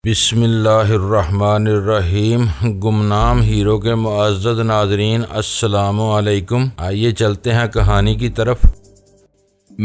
بسم اللہ الرحمن الرحیم۔ گمنام ہیرو کے معزز ناظرین، السلام علیکم۔ آئیے چلتے ہیں کہانی کی طرف۔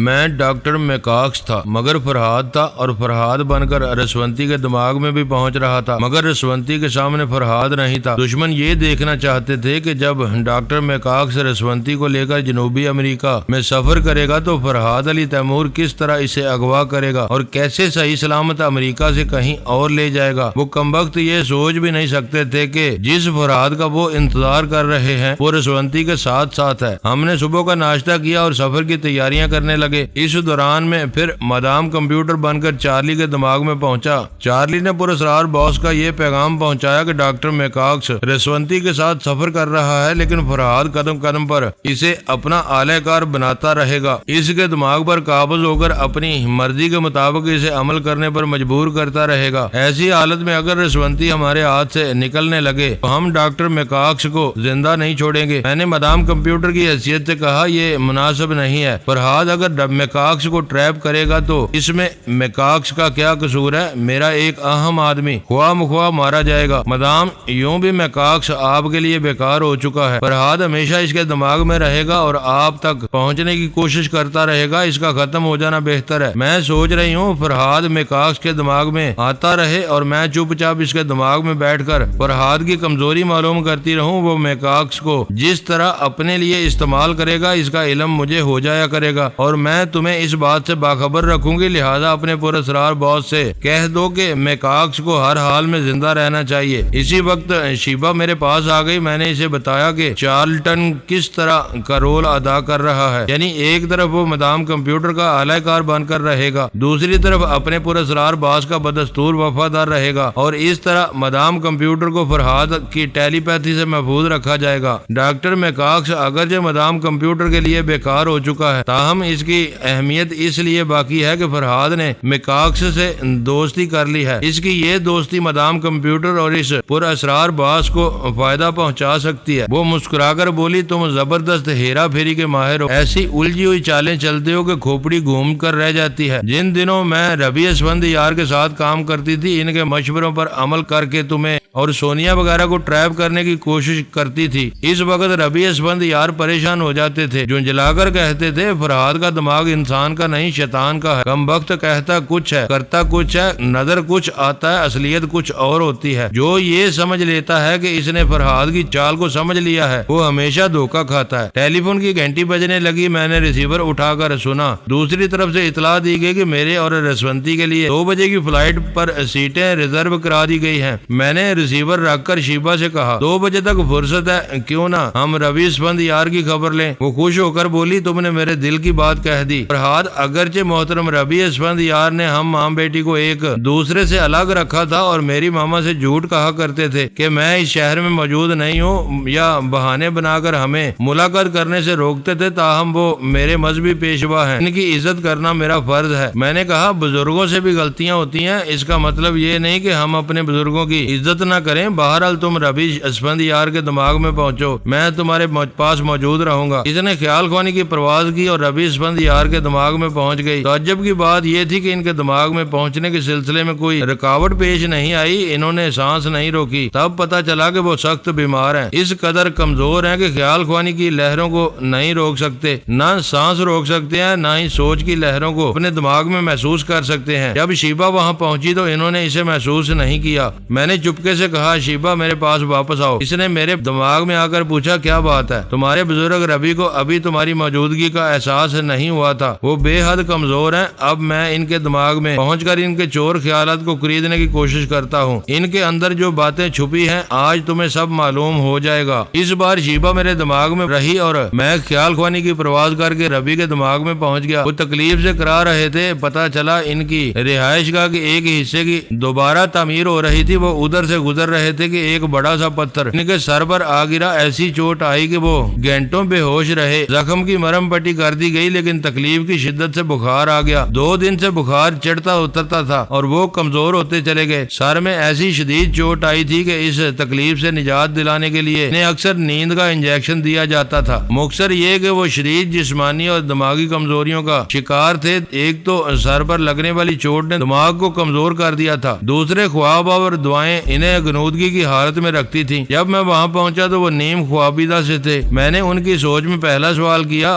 میں ڈاکٹر میکاکس تھا مگر فرہاد تھا، اور فرہاد بن کر رسونتی کے دماغ میں بھی پہنچ رہا تھا مگر رسونتی کے سامنے فرہاد نہیں تھا۔ دشمن یہ دیکھنا چاہتے تھے کہ جب ڈاکٹر میکاکس رسونتی کو لے کر جنوبی امریکہ میں سفر کرے گا تو فرہاد علی تیمور کس طرح اسے اغوا کرے گا اور کیسے صحیح سلامت امریکہ سے کہیں اور لے جائے گا۔ وہ کمبخت یہ سوچ بھی نہیں سکتے تھے کہ جس فرہاد کا وہ انتظار کر رہے ہیں وہ رسونتی کے ساتھ ساتھ ہے۔ ہم نے صبح کا ناشتہ کیا اور سفر کی تیاریاں کرنے لگے۔ اس دوران میں پھر مدام کمپیوٹر بن کر چارلی کے دماغ میں پہنچا۔ چارلی نے پراسرار باس کا یہ پیغام پہنچایا کہ ڈاکٹر میکاکس رسونتی کے ساتھ سفر کر رہا ہے، لیکن فرہاد قدم قدم پر اسے اپنا اعلی کار بناتا رہے گا، اس کے دماغ پر قابض ہو کر اپنی مرضی کے مطابق اسے عمل کرنے پر مجبور کرتا رہے گا۔ ایسی حالت میں اگر رسونتی ہمارے ہاتھ سے نکلنے لگے تو ہم ڈاکٹر میکاکس کو زندہ نہیں چھوڑیں گے۔ میں نے مدام کمپیوٹر کی حیثیت سے کہا، یہ مناسب نہیں ہے۔ فرہاد اگر میکاکس کو ٹریپ کرے گا تو اس میں میکاکس کا کیا قصور ہے؟ میرا ایک اہم آدمی خواہ مخواہ مارا جائے گا۔ مدام، یوں بھی میکاکس آپ کے لیے بیکار ہو چکا ہے۔ فرہاد ہمیشہ اس کے دماغ میں رہے گا اور آپ تک پہنچنے کی کوشش کرتا رہے گا۔ اس کا ختم ہو جانا بہتر ہے۔ میں سوچ رہی ہوں فرہاد میکاکس کے دماغ میں آتا رہے اور میں چپ چاپ اس کے دماغ میں بیٹھ کر فرہاد کی کمزوری معلوم کرتی رہوں۔ وہ میکاکس کو جس طرح اپنے لیے استعمال کرے گا اس کا علم مجھے ہو جایا کرے گا اور میں تمہیں اس بات سے باخبر رکھوں گی، لہذا اپنے پراسرار باس سے کہہ دو کہ میکاکس کو ہر حال میں زندہ رہنا چاہیے۔ اسی وقت شیبا میرے پاس آ گئی۔ میں نے اسے بتایا کہ چارلٹن کس طرح کا رول ادا کر رہا ہے، یعنی ایک طرف وہ مدام کمپیوٹر کا اعلی کار بن کر رہے گا، دوسری طرف اپنے پراسرار باس کا بدستور وفادار رہے گا، اور اس طرح مدام کمپیوٹر کو فرہاد کی ٹیلی پیتھی سے محفوظ رکھا جائے گا۔ ڈاکٹر میکاکس اگرچہ مدام کمپیوٹر کے لیے بیکار ہو چکا ہے، تاہم اس کی اہمیت اس لیے باقی ہے کہ فرہاد نے میکاکس سے دوستی کر لی ہے۔ اس کی یہ دوستی مدام کمپیوٹر اور اس پر اسرار باس کو فائدہ پہنچا سکتی ہے۔ وہ مسکرا کر بولی، تم زبردست ہیرا پھیری کے ماہر ہو، ایسی الجھی ہوئی چالیں چلتے ہو کہ کھوپڑی گھوم کر رہ جاتی ہے۔ جن دنوں میں ربی اسفند یار کے ساتھ کام کرتی تھی، ان کے مشوروں پر عمل کر کے تمہیں اور سونیا وغیرہ کو ٹریپ کرنے کی کوشش کرتی تھی۔ اس وقت ربی اسفند یار پریشان ہو جاتے تھے، جو جلا کر کہتے تھے فرہاد کا دماغ انسان کا نہیں شیطان کا ہے۔ کمبخت کہتا کچھ ہے، کرتا کچھ ہے، نظر کچھ آتا ہے، اصلیت کچھ اور ہوتی ہے۔ جو یہ سمجھ لیتا ہے کہ اس نے فرہاد کی چال کو سمجھ لیا ہے، وہ ہمیشہ دھوکہ کھاتا ہے۔ ٹیلی فون کی گھنٹی بجنے لگی۔ میں نے ریسیور اٹھا کر سنا۔ دوسری طرف سے اطلاع دی گئی کہ میرے اور رسونتی کے لیے 2 بجے کی فلائٹ پر سیٹیں ریزرو کرا دی گئی ہیں۔ میں نے ریسیور رکھ کر شیبا سے کہا، 2 بجے تک فرصت ہے، کیوں نہ ہم ربی اسفند یار کی خبر لیں؟ وہ خوش ہو کر بولی، تم نے میرے دل کی بات کہہ دی۔ فرہاد، اگرچہ محترم ربی اسفند یار نے ہم ماں بیٹی کو ایک دوسرے سے الگ رکھا تھا اور میری ماما سے جھوٹ کہا کرتے تھے کہ میں اس شہر میں موجود نہیں ہوں یا بہانے بنا کر ہمیں ملاقات کرنے سے روکتے تھے، تاہم وہ میرے مذہبی پیشوا ہیں، ان کی عزت کرنا میرا فرض ہے۔ میں نے کہا، بزرگوں سے بھی غلطیاں ہوتی ہیں، اس کا مطلب یہ نہیں کہ ہم اپنے بزرگوں کی عزت نہ کریں۔ بہرحال تم ربی اسفند یار کے دماغ میں پہنچو، میں تمہارے پاس موجود رہوں گا۔ اس نے خیال خوانی کی پرواز کی اور ربی اسفند یار کے دماغ میں پہنچ گئی۔ تعجب کی بات یہ تھی کہ ان کے دماغ میں پہنچنے کے سلسلے میں کوئی رکاوٹ پیش نہیں آئی۔ انہوں نے سانس نہیں روکی۔ تب پتا چلا کہ وہ سخت بیمار ہیں، اس قدر کمزور ہیں کہ خیال خوانی کی لہروں کو نہیں روک سکتے، نہ سانس روک سکتے ہیں، نہ ہی سوچ کی لہروں کو اپنے دماغ میں محسوس کر سکتے ہیں۔ جب شیبا وہاں پہنچی تو انہوں نے اسے محسوس نہیں کیا۔ میں نے چپکے سے کہا، شیبا میرے پاس واپس آؤ۔ اس نے میرے دماغ میں آ کر پوچھا، کیا بات ہے؟ تمہارے بزرگ ربی کو ابھی تمہاری موجودگی کا احساس نہیں ہوا تھا، وہ بے حد کمزور ہیں۔ اب میں ان کے دماغ میں پہنچ کر ان کے چور خیالات کو خریدنے کی کوشش کرتا ہوں۔ ان کے اندر جو باتیں چھپی ہیں آج تمہیں سب معلوم ہو جائے گا۔ اس بار شیبا میرے دماغ میں رہی اور میں خیال خوانی کی پرواز کر کے ربی کے دماغ میں پہنچ گیا۔ وہ تکلیف سے کرا رہے تھے۔ پتا چلا ان کی رہائش گاہ کے ایک حصے کی دوبارہ تعمیر ہو رہی تھی۔ وہ ادھر سے گزر رہے تھے کہ ایک بڑا سا پتھر ان کے سر پر آ گرا۔ ایسی چوٹ آئی کہ وہ گھنٹوں بے ہوش رہے۔ زخم کی مرہم پٹی کر دی گئی لیکن تکلیف کی شدت سے بخار آ گیا۔ 2 دن سے بخار چڑھتا اترتا تھا اور وہ کمزور ہوتے چلے گئے۔ سر میں ایسی شدید چوٹ آئی تھی کہ اس تکلیف سے نجات دلانے کے لیے انہیں اکثر نیند کا انجیکشن دیا جاتا تھا۔ مختصر یہ کہ وہ شدید جسمانی اور دماغی کمزوریوں کا شکار تھے۔ ایک تو سر پر لگنے والی چوٹ نے دماغ کو کمزور کر دیا تھا، دوسرے خواب اور دعائیں انہیں غنودگی کی حالت میں رکھتی تھیں۔ جب میں وہاں پہنچا تو وہ نیم خوابیدہ سے تھے۔ میں نے ان کی سوچ میں پہلا سوال کیا،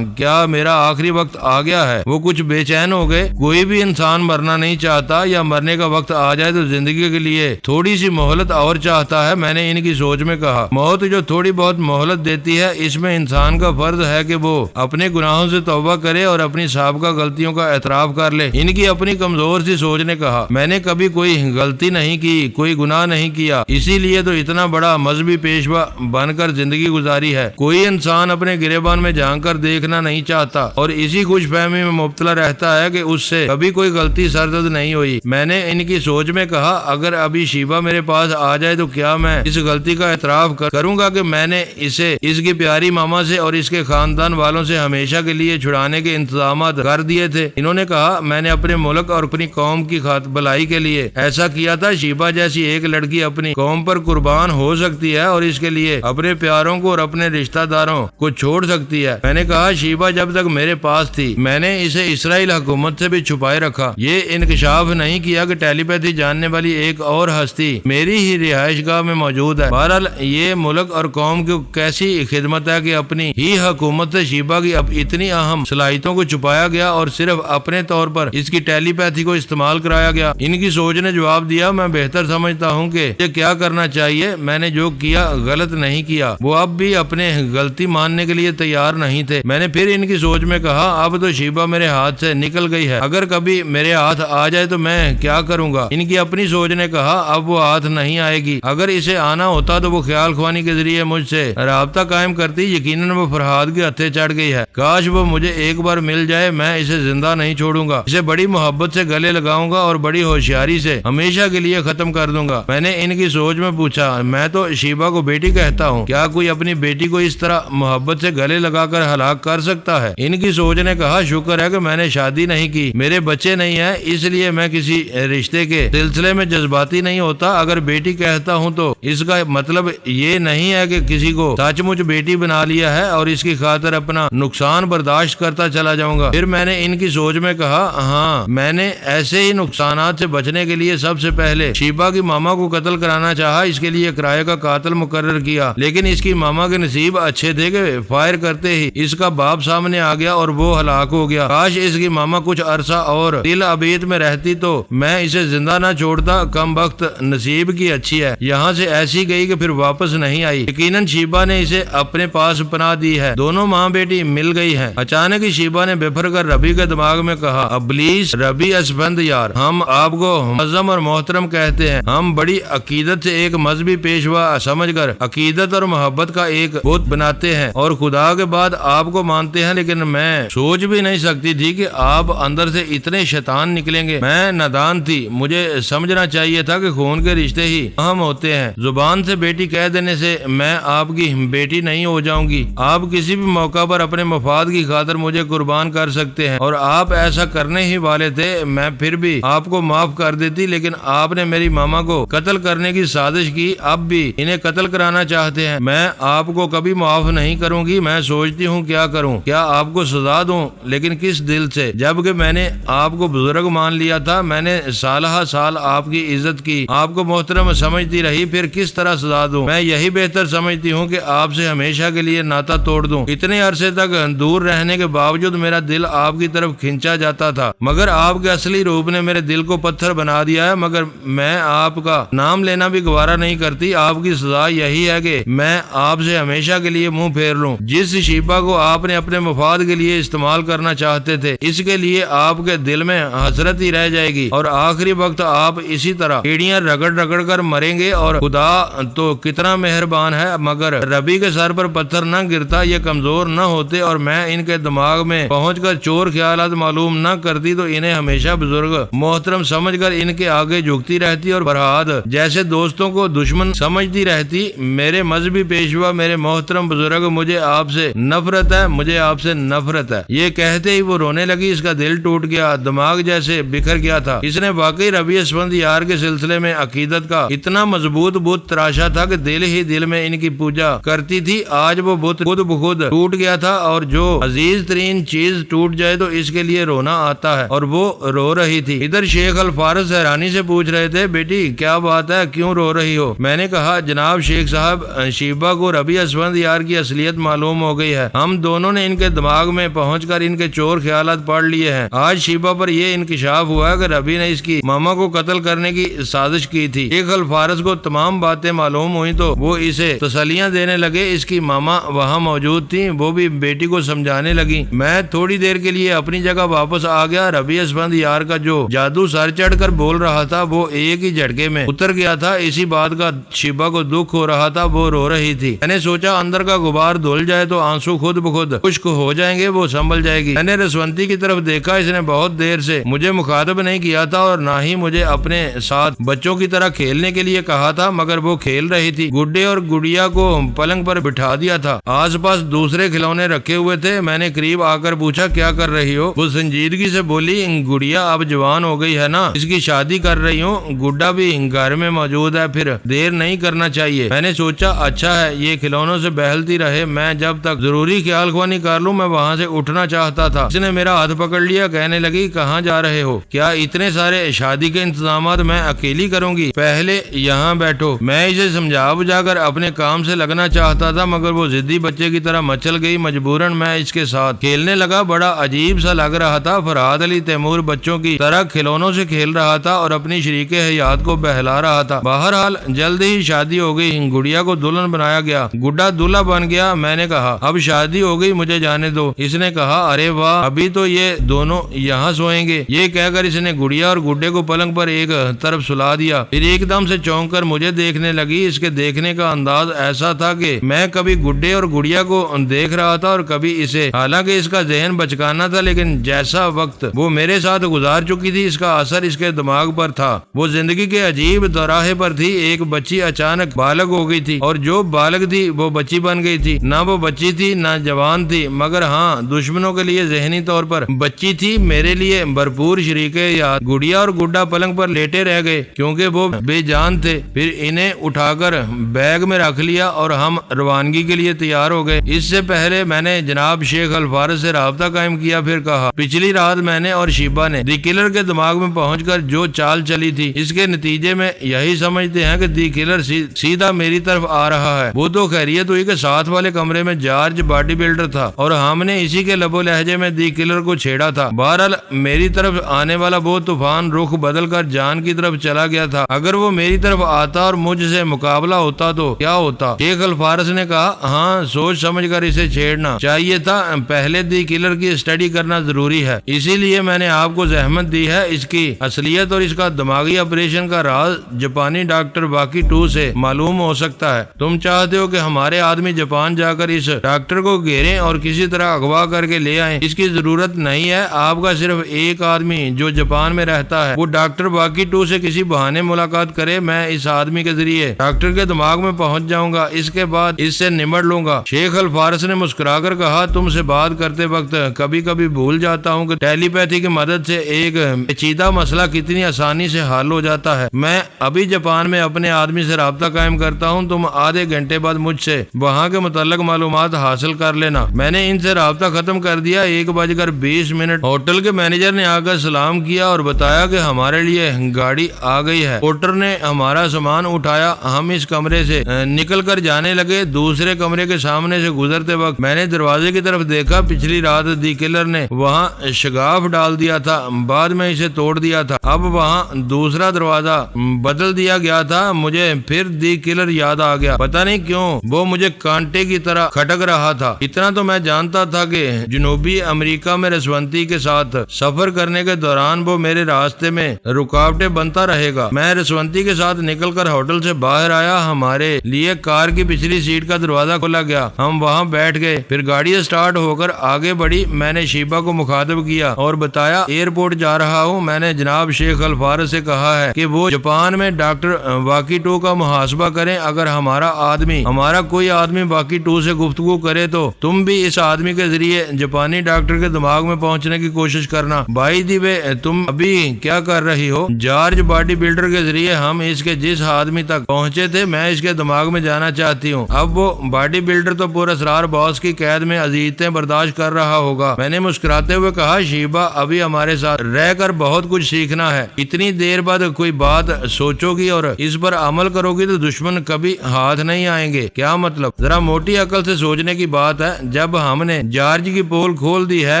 کیا میرا آخری وقت آ گیا ہے؟ وہ کچھ بے چین ہو گئے۔ کوئی بھی انسان مرنا نہیں چاہتا، یا مرنے کا وقت آ جائے تو زندگی کے لیے تھوڑی سی مہلت اور چاہتا ہے۔ میں نے ان کی سوچ میں کہا، موت جو تھوڑی بہت مہلت دیتی ہے، اس میں انسان کا فرض ہے کہ وہ اپنے گناہوں سے توبہ کرے اور اپنی سابقہ غلطیوں کا اعتراف کر لے۔ ان کی اپنی کمزور سی سوچ نے کہا، میں نے کبھی کوئی غلطی نہیں کی، کوئی گناہ نہیں کیا، اسی لیے تو اتنا بڑا مذہبی پیشوا بن کر زندگی گزاری ہے۔ کوئی انسان اپنے گریبان میں جھانک کر دیکھنا نہیں چاہتا اور اسی خوش فہمی میں مبتلا رہتا ہے کہ اس سے کبھی کوئی غلطی سرزد نہیں ہوئی۔ میں نے ان کی سوچ میں کہا، اگر ابھی شیبہ میرے پاس آ جائے تو کیا میں اس غلطی کا اعتراف کروں گا کہ میں نے اسے اس کی پیاری ماما سے اور اس کے خاندان والوں سے ہمیشہ کے لیے چھڑانے کے انتظامات کر دیے تھے؟ انہوں نے کہا، میں نے اپنے ملک اور اپنی قوم کی بھلائی کے لیے ایسا کیا تھا۔ شیبہ جیسی ایک لڑکی اپنی قوم پر قربان ہو سکتی ہے اور اس کے لیے اپنے پیاروں کو اور اپنے رشتہ داروں کو چھوڑ سکتی ہے۔ میں نے کہا، شیبہ جب تک میرے پاس تھی میں نے اسے اسرائیل حکومت سے بھی چھپائے رکھا۔ یہ انکشاف نہیں کیا کہ ٹیلی پیتھی جاننے والی ایک اور ہستی میری ہی رہائش گاہ میں موجود ہے۔ بہرحال یہ ملک اور قوم کی کیسی خدمت ہے کہ اپنی ہی حکومت سے شیبہ کی اتنی اہم صلاحیتوں کو چھپایا گیا اور صرف اپنے طور پر اس کی ٹیلی پیتھی کو استعمال کرایا گیا۔ ان کی سوچ نے جواب دیا، میں بہتر سمجھتا ہوں کہ یہ کیا کرنا چاہیے۔ میں نے جو کیا غلط نہیں کیا۔ وہ اب بھی اپنے غلطی ماننے کے لیے تیار نہیں تھے۔ میں نے پھر ان کی سوچ میں کہا، اب تو شیبہ میرے ہاتھ سے نکل گئی ہے، اگر کبھی میرے ہاتھ آ جائے تو میں کیا کروں گا؟ ان کی اپنی سوچ نے کہا، اب وہ ہاتھ نہیں آئے گی۔ اگر اسے آنا ہوتا تو وہ خیال خوانی کے ذریعے مجھ سے رابطہ قائم کرتی۔ یقیناً وہ فرہاد کے ہتھے چڑھ گئی ہے۔ کاش وہ مجھے ایک بار مل جائے، میں اسے زندہ نہیں چھوڑوں گا، اسے بڑی محبت سے گلے لگاؤں گا اور بڑی ہوشیاری سے ہمیشہ کے لیے ختم کر دوں گا۔ میں نے ان کی سوچ میں پوچھا، میں تو شیبہ کو بیٹی کہتا ہوں، کیا کوئی اپنی بیٹی کو اس طرح محبت سے گلے لگا کر ہلاک کر سکتا ہے؟ ان کی سوچ نے کہا، شکر ہے کہ میں نے شادی نہیں کی، میرے بچے نہیں ہیں، اس لیے میں کسی رشتے کے سلسلے میں جذباتی نہیں ہوتا۔ اگر بیٹی کہتا ہوں تو اس کا مطلب یہ نہیں ہے کہ کسی کو سچ مچ بیٹی بنا لیا ہے اور اس کی خاطر اپنا نقصان برداشت کرتا چلا جاؤں گا۔ پھر میں نے ان کی سوچ میں کہا، ہاں میں نے ایسے ہی نقصانات سے بچنے کے لیے سب سے پہلے شیبہ کی ماما کو قتل کرانا چاہا، اس کے لیے کرائے کا قاتل مقرر کیا، لیکن اس کی ماما کے نصیب اچھے تھے کہ فائر کرتے ہی اس کا باپ سامنے آ گیا اور وہ ہلاک ہو گیا۔ کاش اس کی ماما کچھ عرصہ اور دل ابید میں رہتی تو میں اسے زندہ نہ چھوڑتا۔ کم وقت نصیب کی اچھی ہے، یہاں سے ایسی گئی کہ پھر واپس نہیں آئی۔ یقیناً شیبہ نے اسے اپنے پاس پناہ دی ہے، دونوں ماں بیٹی مل گئی ہیں۔ اچانک ہی شیبہ نے بفر کر ربی کے دماغ میں کہا، ابلیس ربی اسفند یار، ہم آپ کو معظم اور محترم کہتے ہیں، ہم بڑی عقیدت سے ایک مذہبی پیشوا سمجھ کر عقیدت اور محبت کا ایک بت بناتے ہیں اور خدا کے بعد آپ کو مانتے ہیں، لیکن میں سوچ بھی نہیں سکتی تھی کہ آپ اندر سے اتنے شیطان نکلیں گے۔ میں نادان تھی، مجھے سمجھنا چاہیے تھا کہ خون کے رشتے ہی اہم ہوتے ہیں۔ زبان سے بیٹی کہہ دینے سے میں آپ کی بیٹی نہیں ہو جاؤں گی۔ آپ کسی بھی موقع پر اپنے مفاد کی خاطر مجھے قربان کر سکتے ہیں اور آپ ایسا کرنے ہی والے تھے۔ میں پھر بھی آپ کو معاف کر دیتی، لیکن آپ نے میری ماما کو قتل کرنے کی سازش کی، اب بھی انہیں قتل کرانا چاہتے ہیں۔ میں آپ کو کبھی معاف نہیں کروں گی۔ میں سوچتی ہوں کیا کروں، کیا آپ کو سزا دوں، لیکن کس دل سے، جبکہ میں نے آپ کو بزرگ مان لیا تھا، میں نے سالہ سال آپ کی عزت کی، آپ کو محترم سمجھتی رہی، پھر کس طرح سزا دوں؟ میں یہی بہتر سمجھتی ہوں کہ آپ سے ہمیشہ کے لیے ناتا توڑ دوں۔ اتنے عرصے تک دور رہنے کے باوجود میرا دل آپ کی طرف کھینچا جاتا تھا، مگر آپ کے اصلی روپ نے میرے دل کو پتھر بنا دیا ہے۔ مگر میں آپ کا نام لینا بھی گوارا نہیں کرتی۔ آپ کی سزا یہی ہے کہ میں آپ سے ہمیشہ کے لیے منہ پھیر لوں۔ جس شیبہ کو آپ نے اپنے مفاد کے لیے استعمال کرنا چاہتے تھے، اس کے لیے آپ کے دل میں حسرت ہی رہ جائے گی اور آخری وقت آپ اسی طرح ایڑیاں رگڑ رگڑ کر مریں گے۔ اور خدا تو کتنا مہربان ہے، مگر ربی کے سر پر پتھر نہ گرتا، یہ کمزور نہ ہوتے اور میں ان کے دماغ میں پہنچ کر چور خیالات معلوم نہ کرتی تو انہیں ہمیشہ بزرگ محترم سمجھ کر ان کے آگے جھکتی رہتی اور فرہاد جیسے دوستوں کو دشمن سمجھتی رہتی۔ میرے مذہبی پیشوا، میرے محترم بزرگ، مجھے آپ سے نفرت ہے، مجھے آپ سے نفرت ہے۔ یہ کہتے ہی وہ رونے لگی۔ اس کا دل ٹوٹ گیا، دماغ جیسے بکھر گیا تھا۔ اس نے واقعی ربیع اسفند یار کے سلسلے میں عقیدت کا اتنا مضبوط بت تراشا تھا کہ دل ہی دل میں ان کی پوجا کرتی تھی۔ آج وہ بت خود بخود ٹوٹ گیا تھا، اور جو عزیز ترین چیز ٹوٹ جائے تو اس کے لیے رونا آتا ہے، اور وہ رو رہی تھی۔ ادھر شیخ الفارس حیرانی سے پوچھ رہے تھے، بیٹی کیا بات ہے، کیوں رو رہی ہو؟ میں نے کہا، جناب شیخ صاحب، شیبہ کو ربیع اسفند یار کی اصلیت معلوم ہو گئی ہے۔ ہم دونوں نے ان کے دماغ میں پہنچ کر ان کے چور خیالات پڑھ لیے ہیں۔ آج شیبہ پر یہ انکشاف ہوا کہ ربیع نے اس کی ماما کو قتل کرنے کی سازش کی تھی۔ شیخ الفارس کو تمام باتیں معلوم ہوئی تو وہ اسے تسلیاں دینے لگے۔ اس کی ماما وہاں موجود تھی، وہ بھی بیٹی کو سمجھانے لگی۔ میں تھوڑی دیر کے لیے اپنی جگہ واپس آ گیا۔ ربیع اسفند یار کا جو جادو سر چڑھ کر بول رہا تھا وہ ایک ہی جھٹکے میں اتر گیا تھا۔ اسی بات کا شیبہ کو دکھ ہو رہا تھا، وہ رو رہی تھی۔ میں نے سوچا اندر کا غبار دھل جائے تو آنسو خود بخود خشک ہو جائیں گے، وہ سنبھل جائے گی۔ میں نے رسونتی کی طرف دیکھا، اس نے بہت دیر سے مجھے مخاطب نہیں کیا تھا اور نہ ہی مجھے اپنے ساتھ بچوں کی طرح کھیلنے کے لیے کہا تھا، مگر وہ کھیل رہی تھی۔ گڈے اور گڑیا کو پلنگ پر بٹھا دیا تھا، آس پاس دوسرے کھلونے رکھے ہوئے تھے۔ میں نے قریب آ کر پوچھا، کیا کر رہی ہو؟ وہ سنجیدگی سے بولی، گڑیا اب جوان ہو گئی ہے نا، اس کی شادی کر رہی ہوں، گڈا بھی گھر میں موجود ہے، پھر دیر نہیں کرنا چاہیے۔ میں نے سوچا اچھا ہے، یہ کھلونوں سے بہلتی رہے، میں جب تک ضروری خیال خوانی کر لوں۔ میں وہاں سے اٹھنا چاہتا تھا، اس نے میرا ہاتھ پکڑ لیا، کہنے لگی، کہاں جا رہے ہو؟ کیا اتنے سارے شادی کے انتظامات میں اکیلی کروں گی؟ پہلے یہاں بیٹھو۔ میں اسے سمجھا بجھا کر اپنے کام سے لگنا چاہتا تھا، مگر وہ ضدی بچے کی طرح مچل گئی۔ مجبوراً میں اس کے ساتھ کھیلنے لگا۔ بڑا عجیب سا لگ رہا تھا۔ فرحات علی تیمور بچوں کی طرح کھلونوں سے کھیل رہا تھا اور اپنی شریک حیات کو بہلا رہا تھا۔ بہرحال جلد ہی شادی ہو گئی، گڑیا کو دلہن بنایا گیا، گڈا دولہا بن گیا۔ میں نے کہا، اب شادی ہو گئی، مجھے جانے دو۔ اس نے کہا، ارے واہ، ابھی تو یہ دونوں یہاں سوئیں گے۔ یہ کہہ کر اس نے گڑیا اور گڈے کو پلنگ پر ایک طرف سلا دیا، پھر ایک دم سے چونک کر مجھے دیکھنے لگی۔ اس کے دیکھنے کا انداز ایسا تھا کہ میں کبھی گڈے اور گڑیا کو دیکھ رہا تھا اور کبھی اسے۔ حالانکہ اس کا ذہن بچکانا تھا، لیکن جیسا وقت وہ میرے ساتھ گزار چکی تھی، اس کا اثر اس کے دماغ پر تھا۔ وہ زندگی کے عجیب دوراہے پر تھی۔ ایک بچی اچانک بالغ ہو گئی تھی، اور جو بالغ تھی وہ بچی بن گئی تھی۔ نہ وہ بچی تھی نہ جوان تھی، مگر ہاں دشمنوں کے لیے ذہنی طور پر بچی تھی، میرے لیے بھرپور شریک یاد۔ گڑیا اور گڈا پلنگ پر لیٹے رہ گئے کیونکہ وہ بے جان تھے۔ پھر انہیں اٹھا کر بیگ میں رکھ لیا اور ہم روانگی کے لیے تیار ہو گئے۔ اس سے پہلے میں نے جناب شیخ الفارس سے رابطہ قائم کیا، پھر کہا، پچھلی رات میں نے اور شیبہ نے دی کلر کے دماغ میں پہنچ کر جو چال چلی تھی، اس کے نتیجے میں یہی سمجھتے ہیں کہ دی کلر سیدھا میری طرف آ رہا ہے۔ وہ تو خیریت ہوئی کہ ساتھ والے کمرے میں جارج باڈی بلڈر تھا اور ہم نے اسی کے لب و لہجے میں دی کلر کو چھیڑا تھا۔ بہرحال میری طرف آنے والا وہ طوفان رخ بدل کر جان کی طرف چلا گیا تھا۔ اگر وہ میری طرف آتا اور مجھ سے مقابلہ ہوتا تو کیا ہوتا؟ شیخ الفارس نے کہا، ہاں سوچ سمجھ کر اسے چھیڑنا چاہیے تھا، پہلے دی کلر کی اسٹڈی کرنا ضروری ہے، اسی لیے میں نے آپ کو زحمت دی ہے۔ اس کی اصلیت اور اس کا دماغی آپریشن کا راز جاپانی ڈاکٹر باقی 2 سے معلوم ہو سکتا ہے۔ تم چاہتے ہو کہ ہمارے آدمی جاپان جا کر اس ڈاکٹر کو گھیریں اور کسی طرح اغوا کر کے لے آئیں؟ اس کی ضرورت نہیں ہے۔ آپ کا صرف ایک آدمی جو جاپان میں رہتا ہے، وہ ڈاکٹر باقی 2 سے کسی بہانے ملاقات کرے۔ میں اس آدمی کے ذریعے ڈاکٹر کے دماغ میں پہنچ جاؤں گا، اس کے بعد اس سے نمٹ لوں گا۔ شیخ الفارس نے مسکرا کر کہا، تم سے بات کرتے وقت کبھی کبھی بھول جاتا ہوں کہ ٹیلی پیتھی کی مدد سے ایک پیچیدہ مسئلہ کتنی آسانی سے حل ہو جاتا ہے۔ میں ابھی جاپان میں اپنے آدمی سے رابطہ قائم کرتا ہوں، تم آدھے گھنٹے بعد مجھ سے وہاں کے متعلق معلومات حاصل کر لینا۔ میں نے ان سے رابطہ ختم کر دیا۔ 1:20 ہوٹل کے مینیجر نے آ کر سلام کیا اور بتایا کہ ہمارے لیے گاڑی آ گئی ہے۔ پورٹر نے ہمارا سامان اٹھایا، ہم اس کمرے سے نکل کر جانے لگے۔ دوسرے کمرے کے سامنے سے گزرتے وقت میں نے دروازے کی طرف دیکھا، پچھلی رات دی کلر نے وہاں شگاف ڈال دیا تھا، بعد میں اسے توڑ دیا تھا، اب وہاں دوسرا دروازہ بدل دیا گیا تھا۔ مجھے پھر دی کلر یاد آ گیا، پتہ نہیں کیوں وہ مجھے کانٹے کی طرح کھٹک رہا تھا۔ اتنا تو میں جانتا تھا کہ جنوبی امریکہ میں رسونتی کے ساتھ سفر کرنے کے دوران وہ میرے راستے میں رکاوٹیں بنتا رہے گا۔ میں رسونتی کے ساتھ نکل کر ہوٹل سے باہر آیا، ہمارے لیے کار کی پچھلی سیٹ کا دروازہ کھولا گیا، ہم وہاں بیٹھ گئے، پھر گاڑی سٹارٹ ہو کر آگے بڑھی۔ میں نے شیبہ کو مخاطب کیا اور بتایا، ایئرپورٹ جا رہا ہوں۔ میں نے جناب شیخ الفارس سے کہا ہے کہ وہ جاپان زبان میں ڈاکٹر واقی ٹو کا محاسبہ کریں. اگر ہمارا کوئی آدمی واقی ٹو سے گفتگو کرے تو تم بھی اس آدمی کے ذریعے جاپانی ڈاکٹر کے دماغ میں پہنچنے کی کوشش کرنا. بائی دی وے تم ابھی کیا کر رہی ہو؟ جارج باڈی بلڈر کے ذریعے ہم اس کے جس آدمی تک پہنچے تھے میں اس کے دماغ میں جانا چاہتی ہوں. اب وہ باڈی بلڈر تو پورا اسرار باس کی قید میں اذیتیں برداشت کر رہا ہوگا. میں نے مسکراتے ہوئے کہا شیبا ابھی ہمارے ساتھ رہ کر بہت کچھ سیکھنا ہے. اتنی دیر بعد کوئی بات سوچو گی اور اس پر عمل کرو گی تو دشمن کبھی ہاتھ نہیں آئیں گے. کیا مطلب؟ ذرا موٹی عقل سے سوچنے کی بات ہے. جب ہم نے جارج کی پول کھول دی ہے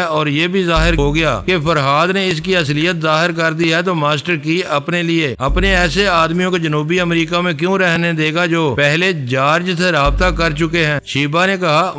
اور یہ بھی ظاہر ہو گیا کہ فرہاد نے اس کی اصلیت ظاہر کر دی ہے تو ماسٹر کی اپنے ایسے آدمیوں کو جنوبی امریکہ میں کیوں رہنے دے گا جو پہلے جارج سے رابطہ کر چکے ہیں؟ شیبا نے کہا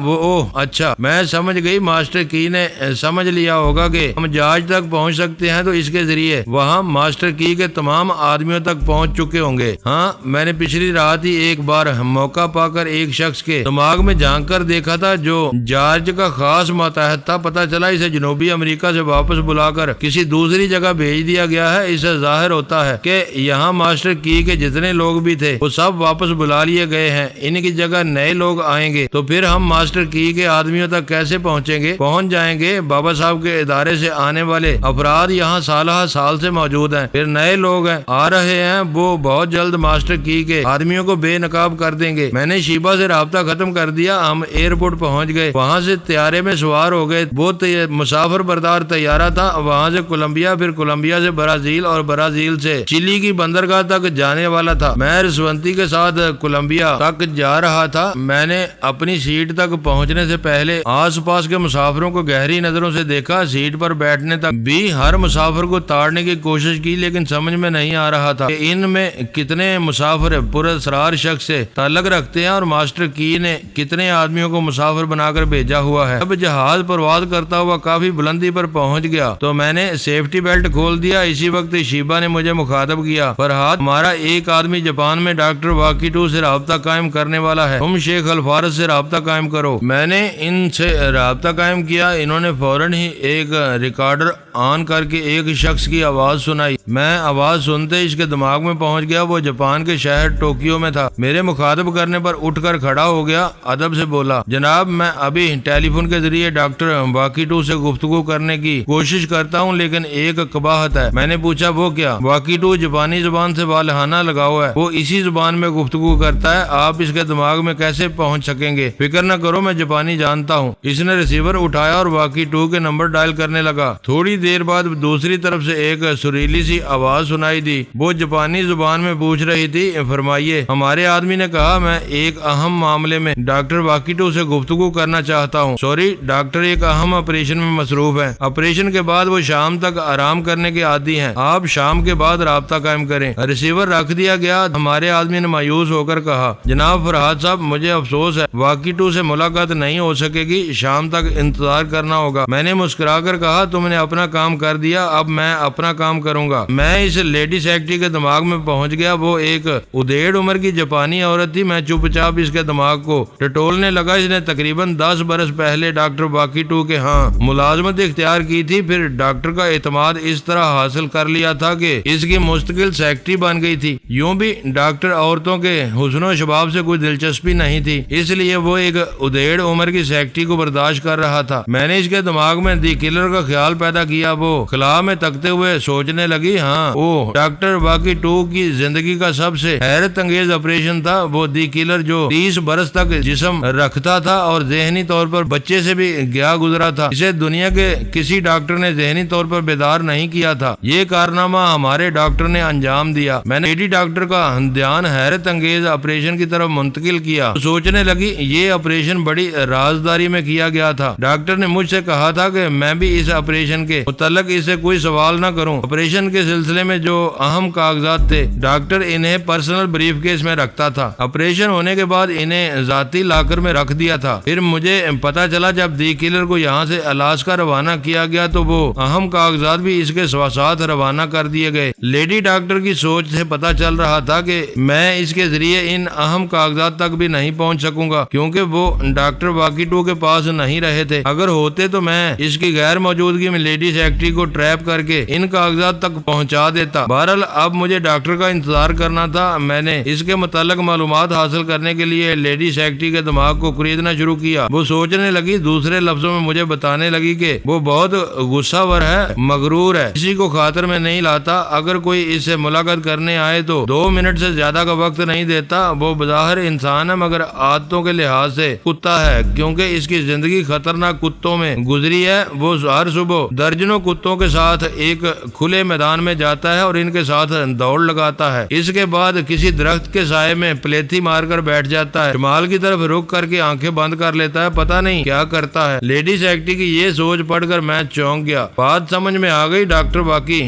اچھا میں سمجھ گئی. ماسٹر کی نے سمجھ لیا ہوگا کہ ہم جارج تک پہنچ سکتے ہیں تو اس کے ذریعے وہاں ماسٹر کی کے تمام آدمیوں تک پہنچ چکے ہوں گے. ہاں میں نے پچھلی رات ہی ایک بار موقع پا کر ایک شخص کے دماغ میں جھانک کر دیکھا تھا جو جارج کا خاص ماتحت تھا. پتہ چلا اسے جنوبی امریکہ سے واپس بلا کر کسی دوسری جگہ بھیج دیا گیا ہے. اس سے ظاہر ہوتا ہے کہ یہاں ماسٹر کی کے جتنے لوگ بھی تھے وہ سب واپس بلا لیے گئے ہیں. ان کی جگہ نئے لوگ آئیں گے تو پھر ہم ماسٹر کی کے آدمیوں تک کیسے پہنچ جائیں گے؟ بابا صاحب کے ادارے سے آنے والے افراد یہاں سال سے موجود ہیں. پھر نئے لوگ آ رہے ہیں وہ بہت جلد ماسٹر کی کے آدمیوں کو بے نقاب کر دیں گے. میں نے شیبا سے رابطہ ختم کر دیا. ہم ایئرپورٹ پہنچ گئے. وہاں سے طیارے میں سوار ہو گئے. وہ مسافر بردار طیارہ تھا. وہاں سے کولمبیا، پھر کولمبیا سے برازیل اور برازیل سے چلی کی بندرگاہ تک جانے والا تھا. میں رسونتی کے ساتھ کولمبیا تک جا رہا تھا. میں نے اپنی سیٹ تک پہنچنے سے پہلے آس پاس کے مسافروں کو گہری نظروں سے دیکھا. سیٹ پر بیٹھنے تک بھی ہر مسافر کو تاڑنے کی کوشش کی لیکن سمجھ میں نہیں آ رہا تھا کہ ان میں کتنے مسافر پراسرار شخص سے تعلق رکھتے ہیں اور ماسٹر کی نے کتنے آدمیوں کو مسافر بنا کر بھیجا ہوا ہے. جب جہاز پرواز کرتا ہوا کافی بلندی پر پہنچ گیا تو میں نے سیفٹی بیلٹ کھول دیا. اسی وقت شیبا نے مجھے مخاطب کیا. فرہاد ہمارا ایک آدمی جاپان میں ڈاکٹر واقی ٹو سے رابطہ قائم کرنے والا ہے. تم شیخ الفارس سے رابطہ قائم کرو. میں نے ان سے رابطہ قائم کیا. انہوں نے فوراً ہی ایک ریکارڈر آن کر کے ایک شخص کی آواز سنائی. میں آواز سنتے اس کے دماغ میں پہنچ گیا. وہ جاپان کے شہر ٹوکیو میں تھا. میرے مخاطب کرنے پر اٹھ کر کھڑا ہو گیا. ادب سے بولا جناب میں ابھی ٹیلی فون کے ذریعے ڈاکٹر واقی ٹو سے گفتگو کرنے کی کوشش کرتا ہوں لیکن ایک قباحت ہے. میں نے پوچھا وہ کیا؟ واقی ٹو جاپانی زبان سے والہانہ لگاؤ ہے. وہ اسی زبان میں گفتگو کرتا ہے. آپ اس کے دماغ میں کیسے پہنچ سکیں گے؟ فکر نہ کرو میں جاپانی جانتا ہوں. اس نے ریسیور اٹھایا اور واقی ٹو کے نمبر ڈائل کرنے لگا. تھوڑی دیر بعد دوسری طرف سے ایک سریلی سی آواز سنائی دی. وہ جاپانی زبان میں پوچھ رہی تھی فرمائیے. ہمارے آدمی نے کہا میں ایک اہم معاملے میں ڈاکٹر واقی ٹو سے گفتگو کرنا چاہتا ہوں. سوری ڈاکٹر ایک اہم آپریشن میں مصروف ہے. آپریشن کے بعد وہ شام تک آرام کرنے کے عادی ہیں. آپ شام کے بعد رابطہ قائم کریں. ریسیور رکھ دیا گیا. ہمارے آدمی نے مایوس ہو کر کہا جناب فرہاد صاحب مجھے افسوس ہے واقی ٹو سے ملاقات نہیں ہو سکے گی. شام تک انتظار کرنا ہوگا. میں نے مسکرا کر کہا تم نے اپنا کام کر دیا اب میں اپنا کام کروں گا. میں اس لیڈی سیکرٹری کے دماغ میں پہنچ گیا. وہ ایک ادھیڑ عمر کی جاپانی عورت تھی. میں چپ چاپ اس کے دماغ کو ٹٹولنے لگا. اس نے تقریباً 10 برس پہلے ڈاکٹر واقی ٹو کے ہاں ملازمت اختیار کی تھی. پھر ڈاکٹر کا اعتماد اس طرح حاصل کر لیا تھا کہ اس کی مستقل سیکرٹری بن گئی تھی. یوں بھی ڈاکٹر عورتوں کے حسن و شباب سے کوئی دلچسپی نہیں تھی اس لیے وہ ایک ادھیڑ عمر کی سیکرٹری کو برداشت کر رہا تھا. میں نے اس کے دماغ میں دی کلر کا خیال پیدا کیا. وہ خلا میں تکتے ہوئے سوچنے لگی ہاں ڈاکٹر واقی ٹو کی زندگی کا سب سے حیرت انگیز آپریشن تھا. وہ دی کلر جو 30 برس تک جسم رکھتا تھا اور ذہنی طور پر بچے سے بھی گیا گزرا تھا. اسے دنیا کے کسی ڈاکٹر نے ذہنی طور پر بیدار نہیں کیا تھا. یہ کارنامہ ہمارے ڈاکٹر نے انجام دیا. میں نے لیڈی ڈاکٹر کا دھیان حیرت انگیز آپریشن کی طرف منتقل کیا. سوچنے لگی یہ آپریشن بڑی رازداری میں کیا گیا تھا. ڈاکٹر نے مجھ سے کہا تھا کہ میں بھی اس آپریشن کے متعلق اسے کوئی سوال نہ کروں. آپریشن کے سلسلے میں جو اہم کاغذات تھے ڈاکٹر انہیں پرسنل بریف کیس میں رکھتا تھا. آپریشن ہونے کے بعد انہیں ذاتی لاکر میں رکھ دیا تھا. پھر مجھے پتا چلا جب دی کلر کو یہاں سے الاسکا روانہ کیا گیا تو وہ اہم کاغذات بھی اس کے ساتھ روانہ کر دیے گئے. لیڈی ڈاکٹر کی سوچ سے پتا چل رہا تھا کہ میں اس کے ذریعے ان اہم کاغذات تک بھی نہیں پہنچ سکوں گا کیونکہ وہ ڈاکٹر واقی ٹو کے پاس نہیں رہے تھے. اگر ہوتے تو میں اس کی غیر موجودگی میں لیڈی سیکرٹری کو ٹریپ کر کے ان کاغذات تک پہنچا دیتا. بہرحال اب مجھے مجھے ڈاکٹر کا انتظار کرنا تھا۔ میں نے اس کے متعلق معلومات حاصل کرنے کے لیے لیڈی سیکرٹری کے دماغ کو خریدنا شروع کیا۔ وہ سوچنے لگی، دوسرے لفظوں میں مجھے بتانے لگی کہ وہ بہت غصہ ور ہے، مغرور ہے، کسی کو خاطر میں نہیں لاتا، اگر کوئی اس سے ملاقات کرنے آئے تو 2 منٹ سے زیادہ کا وقت نہیں دیتا۔ وہ بظاہر انسان ہے مگر عادتوں کے لحاظ سے کتا ہے، کیونکہ اس کی زندگی خطرناک کتوں میں گزری ہے۔ وہ ہر صبح درجنوں کتوں کے ساتھ ایک کھلے میدان میں جاتا ہے اور ان کے ساتھ دوڑ لگاتا ہے، اس کے بعد کسی درخت کے سائے میں پلیتھی مار کر بیٹھ جاتا ہے، شمال کی طرف رک کر کے آنکھیں بند کر لیتا ہے، پتہ نہیں کیا کرتا ہے۔ لیڈی سیکرٹری کی یہ سوچ پڑھ کر میں چونک گیا۔ بات سمجھ میں آ گئی، ڈاکٹر واقعی